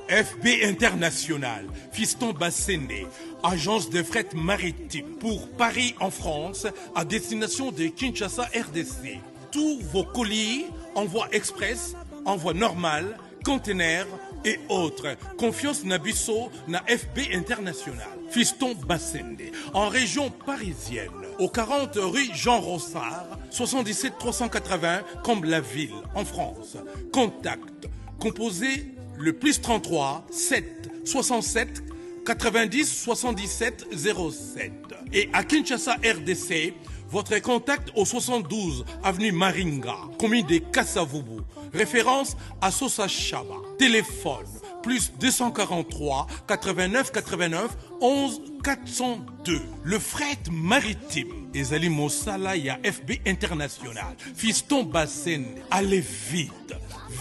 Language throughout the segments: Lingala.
FB International, Fiston Bassende, agence de fret maritime pour Paris en France, à destination de Kinshasa RDC. Tous vos colis, envoi express, envoi normal, conteneurs et autres. Confiance Nabisso na FB International. Fiston Bassende, en région parisienne, au 40 rue Jean Rossard, 77 380 Comble-la-Ville, en France. Contact, composé le plus 33 7 67 90 77 07. Et à Kinshasa RDC, votre contact au 72 avenue Maringa, commune de Kassavubu, référence à Sosa Chaba. Téléphone plus 243 89 89 11 402. Le fret maritime. Ezali Mosala ya FB International. Fiston Bassende. Allez vite,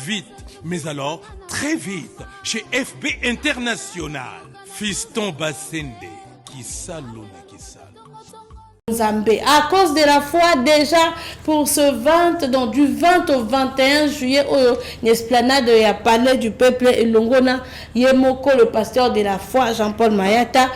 vite, mais alors très vite chez FB International. Fiston Bassende. Kisalouna Kisalo. Zambé. À cause de la foi, déjà pour ce 20, donc du 20 au 21 juillet, une esplanade de la palais du peuple et Longona, Yemoko, le pasteur de la foi, Jean-Paul Mayata,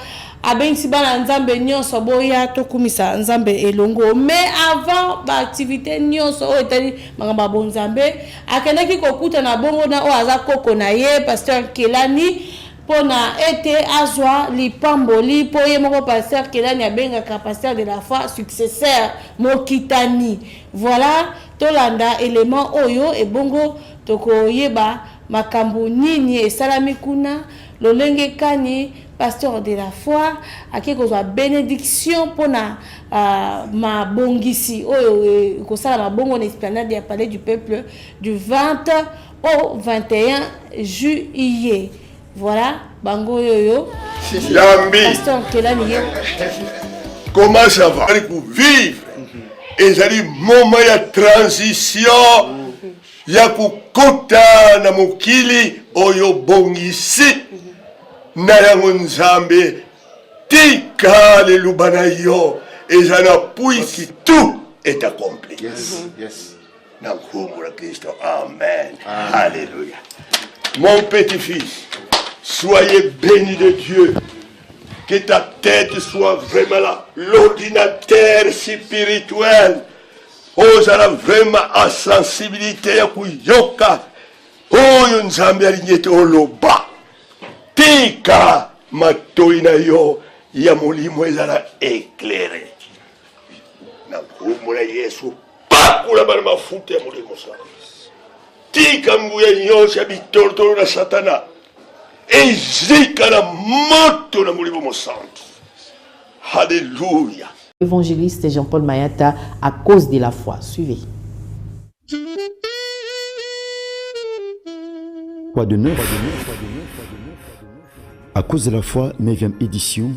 Aben Sibana Nzambe Nyon Soboya, Tokumisa Nzambe et Longo. Mais avant l'activité Nyon So, Etali Magamba Bonzambe, Akenaki Kokuta na Bongo na Oazako Konaye, pasteur Kelani. Pona été azwa li pamboli po ye moko pasteur Kelani abenga pasteur de la foi successeur Mokitani. Voilà tolanda élément oyo et bongo toko yeba makambo nini e salami kuna lolenge kani pasteur de la foi akeko zwa bénédiction pona ma bongisi oyo ko sala ma bongo na esplanade ya palais du peuple du 20 au 21 juillet. Voilà, Bango Yoyo. Yambi. Pasteur Kelani. Comment ça va? Pour vivre. Et ça dit, moment de transition. Ya kukota na mukili oyo bongisi. Na yango nzambe. Tika le lubana yo. Et ça n'appuie que tout est accompli. Yes, yes. Dans le nom de Christ. Amen. Alléluia. Mon petit-fils. Soyez bénis de Dieu. Que ta tête soit vraiment là. L'ordinateur spirituel. Osala vraiment à sensibilité ya kuyoka. Oyo nzambe alinyete oloba. Tika matoina yo ya molimo ezala éclairé. Na kumula Yesu. Pakula bana mafuta ya molimo sa. Tika nguya nyosha bitoro na Satana. Et zika moto na molimo mo santo. Alléluia. Évangéliste Jean-Paul Mayata à cause de la foi. Suivez. Quoi de neuf? À cause de la foi, 9e édition,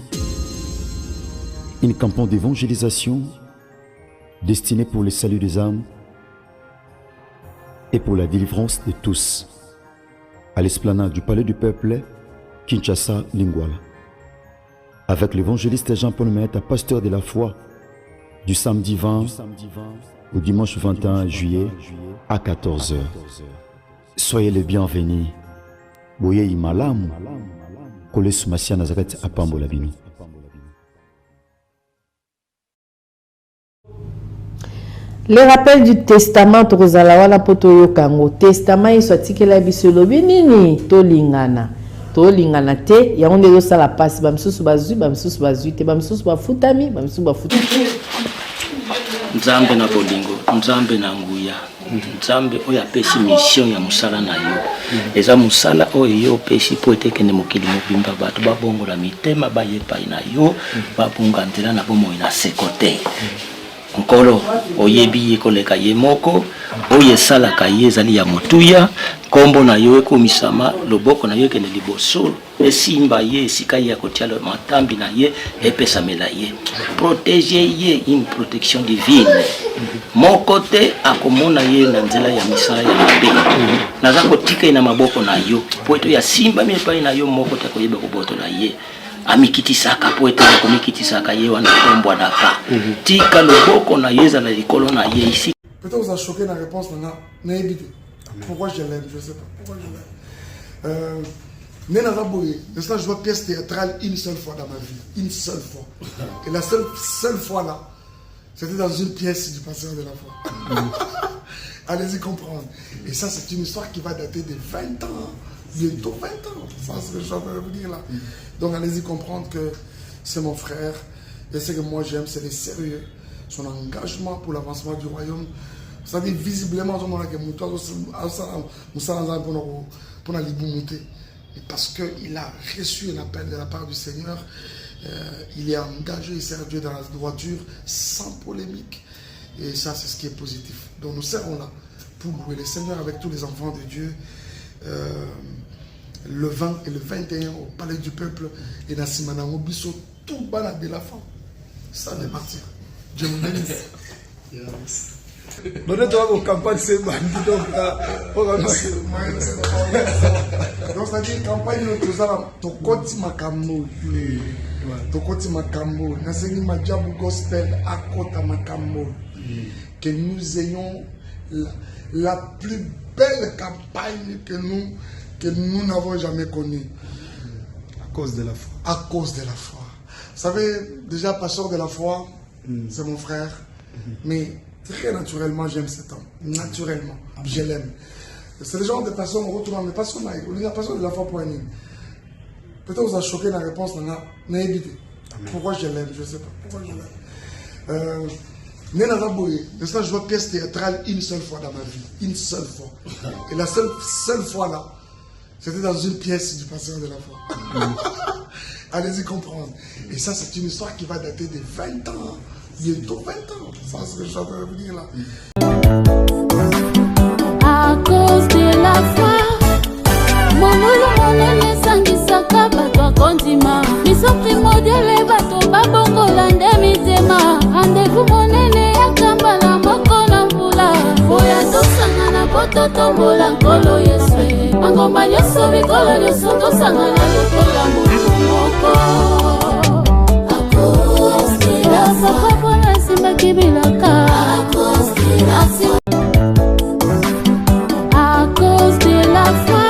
une campagne d'évangélisation destinée pour le salut des âmes et pour la délivrance de tous. À l'esplanade du Palais du Peuple, Kinshasa, Lingwala. Avec l'évangéliste Jean-Paul Mayata, pasteur de la foi, du samedi 20 au dimanche 21 juillet à 14h. Soyez les bienvenus. Boye Imalam, Kole Sumasia Nazareth Apambola Bini. Le rappel du testament Tozalawana Potoyo Kango. Testament il soit tikela bisolo binini tolingana. Tolingana te ya onde yo sala passe bamsusu bazu te bamsusu bafutami bamsusu bafutami. Nzambe na bolingo, nzambe na nguya. Nzambe oya pesi mission ya musala na yo. Eza musala oyo yo pesi po etekene mokili mobimba bato babongola mitema bayepa na yo babunga nzela na bomo ina sekote. Nkolo oyebi koleka ye moko oye sala ka yezali ya motuya kombo na yo ekomisama loboko na yo kene liboso esimba ye sika ya kotialo matambi na ye epesamela ye protéger ye une protection divine mon côté akomona ye na nzela ya misala ya mabe naza kotika ina maboko na yo poeto ya simba mipa na yo moko takoyeba koboto na ye amikitisaka poete komikitisaka ye wana kombwa na ka tika loboko na yeza na likolo na ye ici. Peut-être vous a choqué la réponse maintenant. Pourquoi je l'aime, je sais pas. Pourquoi je l'aime. Je vois pièce théâtrale une seule fois dans ma vie. Une seule fois. Et la seule fois là, c'était dans une pièce du Pasteur de la foi. Allez-y comprendre. Et ça, c'est une histoire qui va dater de 20 ans. Bientôt 20 ans. Ça, c'est ce que je suis en train de vous dire là. Donc, allez-y comprendre que c'est mon frère. Et ce que moi j'aime, c'est le sérieux. Son engagement pour l'avancement du royaume. Vous savez, visiblement, tout le monde a pour parce qu'il a reçu un appel de la part du Seigneur. Il est engagé, il sert Dieu dans la droiture, sans polémique. Et ça, c'est ce qui est positif. Donc nous serons là pour louer le Seigneur avec tous les enfants de Dieu. Le 20 et le 21 au Palais du Peuple. Et dans Simana Mobiso, tout balade de la fin. Ça va partir. Dieu vous bénisse. Donc c'est-à-dire campagne tokoti makambo tokoti makambo nasengi majabu gospel akota makambo que nous ayons la plus belle campagne que nous n'avons jamais connue à cause de la foi. À cause de la foi. Vous savez, déjà pasteur de la foi, c'est mon frère, mais très naturellement, j'aime cet homme. Naturellement, je l'aime. C'est le genre de personne qu'on retrouve, mais parce qu'on a la personne de la foi pour un île. Peut-être vous a choqué la réponse, n'a évité. Pourquoi je l'aime, je ne sais pas. Pourquoi je l'aime. Je vois pièce théâtrale une seule fois dans ma vie. Une seule fois. Et la seule fois là, c'était dans une pièce du Pasteur de la foi. Allez-y comprendre. Et ça, c'est une histoire qui va dater de 20 ans. Bientôt 20 ans. Ça, c'est ce que je suis en train de vous dire là. À cause de la foi, monene sangisaka bato kondima. Miso primordial bato babongola nde mitema. Rendez-vous monene yakamba na moko na mbula. Boya tosanga na poto tombola nkolo Yesu. Mangomba nyonso bikolo nyonso tosanga na lokola mutu moko. À cause de la foi. À cause de la foi,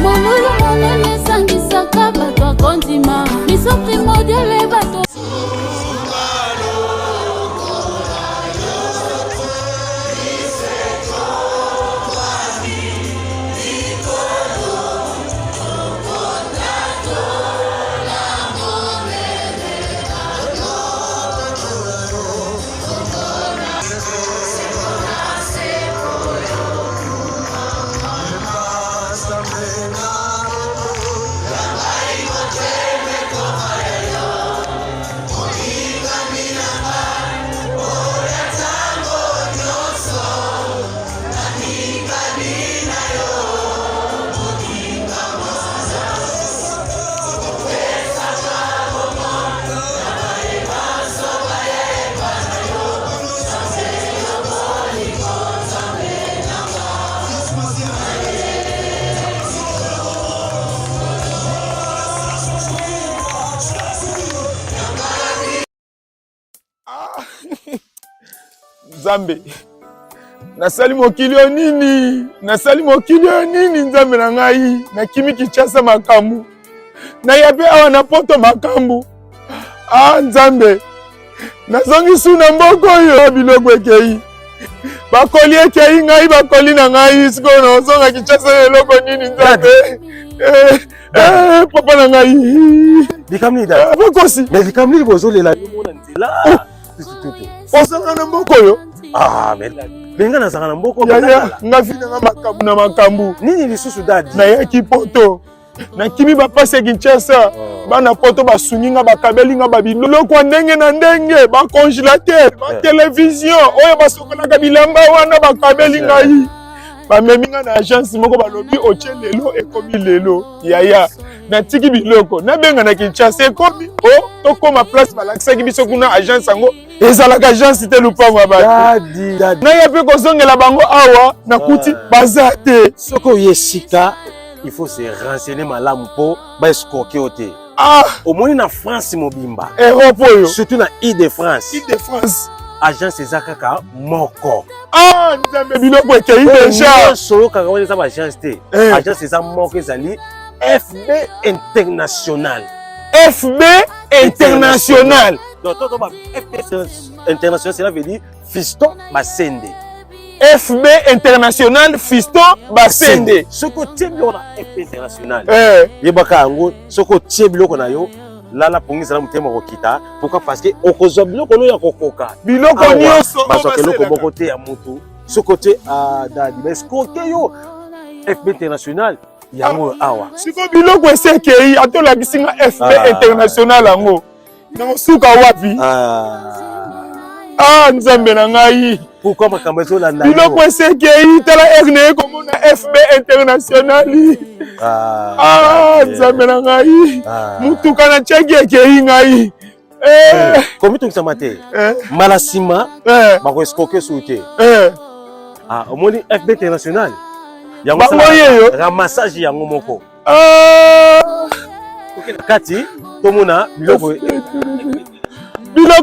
monene sangisaka bato kondima. Miso primordial bato. Nzambe nasali mokili o nini Nzambe na ngai nakimi Kinshasa makambu na yabe awa na poto makambu Nzambe nazongi suna mboko yo biloko ekei bakoli ekei ngai bakoli na ngai siko na ozonga Kinshasa eloko nini Nzambe papa na ngai bikamni da bakosi mais bikamni bozolela yo mona nzela osanga na mboko yo benga na sanga na mboko nga fina nga makambu na makambu nini lisusu dadi na yaki poto na kimi bapasi Kinshasa bana poto basungi nga bakabeli nga babiloko ndenge na ndenge bacongélateur batelevizio oyo basokolaka bilamba wana bakabeli ngai bamemi nga na agence moko balobi otie lelo ekomi lelo yaya natiki biloko nabenga na Kinshasa ekomi tokoma place balakisaki biso kuna agence yango ezalaka agence te lupango ya bato naya mpe kozongela bango awa nakuti baza te soki oyesika il faut se renseigner malamu mpo baesikoke yo te omoni na France mobimba Europe oyo surtout na Île-de-France agence eza kaka moko Nzambe biloko ekei deja solo kaka wana eza baagence te agence eza moko ezali FB International. FB International. Donc, FB International, cela veut dire Fiston Basende. FB International Fiston Basende. Ce côté on a FB International. Yebaka ngo ce côté biloko na yo lala pongisa na mutema kokita pourquoi parce que okozwa biloko no ya kokoka biloko nyonso baso keloko bokote ya mutu ce côté a dadi mais côté yo FB International yango awa siko biloko esekei atola bisinga FB International yango na suka wapi nzambe na ngai pourquoi makambo ezolanda biloko esekei tala erne komona FB International nzambe na ngai mutuka na cheki ekei ngai komi tokisama te mbala nsima bakoesikoke su te omoni FB International yango ramassage yango moko kati tomona biloko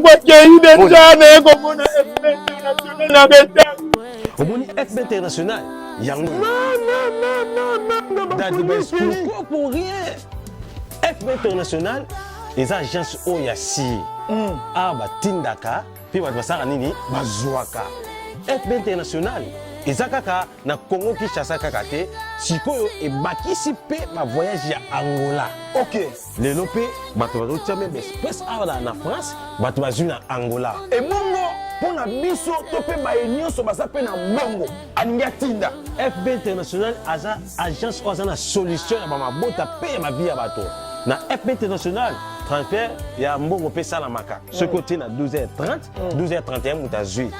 ekei deja na komona FB International na beta omoni FB International yango pourquoi pour rien FB International les agences oyasi batindaka puis basaka nini bazwaka FB International ezakaka na Congo Kinshasa kaka te sikoyo ebakisi pe ba voyage ya Angola. OK. Lelo pe bato bazotia même espèce na France bato bazwi na Angola. Et bongo pona biso to pe ba nyonso baza pe na mbongo aningi atinda. FB International aza agence oza na solution ya ba mabota pe ya mabia bato. Na FB International transfert ya mbongo pe salamaka. Ce côté na 12h30, 12h31 mutazui.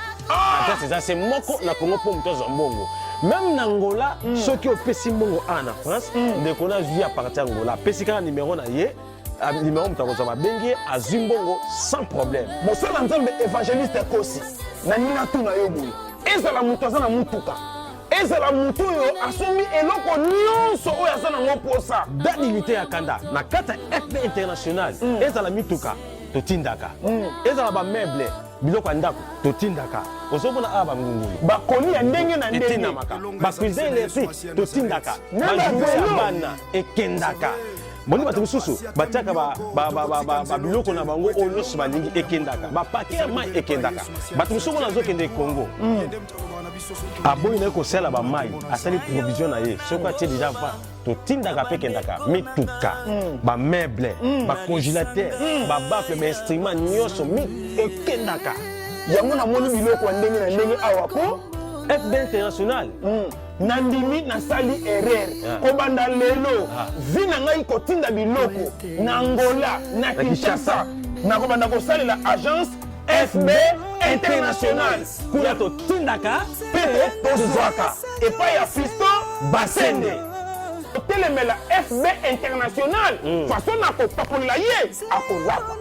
C'est ça, c'est moko na Congo pour mutozo mbongo. Même na Angola, ceux qui ont pesi mbongo en France, de qu'on a vu à partir d'Angola. Pesi quand numéro na ye, numéro mutazo ba bengi a zimbongo sans problème. Bon ça na nzambe évangéliste kosi. Na nina tu na yobu. Ezala mutoza na mutuka. Ezala mutu yo asumi eloko nyonso oyo aza nango posa. Date limité ya kanda. Na kata FB International, ezala mituka totindaka. Ezala ba meuble biloko ndako totindaka. Ozomona aba ngungulu. Bakoni ya ndenge na ndenge namaka. Ba cuisine électrique totindaka. Ba jouer ya bana ekendaka. Moni bato mususu batiaka ba biloko na bango oyo nyonso balingi ekendaka. Ba paquet ya mai ekendaka. Bato mususu na zokende Congo. Aboyi na kosala ba mai asali provision na ye. Soko atie déjà va totindaka pe kendaka mituka ba meuble ba congélateur ba bafle ba instrument nyonso mi ekendaka. Yango na moni biloko ya ndenge na ndenge awa po FB International nandimi nasali erreur kobanda lelo vi na ngai kotinda biloko na Angola na Kinshasa na kobanda kosalela agence FB International kuna totindaka pe tozwaka epai ya Fiston Basende otelemela FB International façon na kopakolela ye akozwaka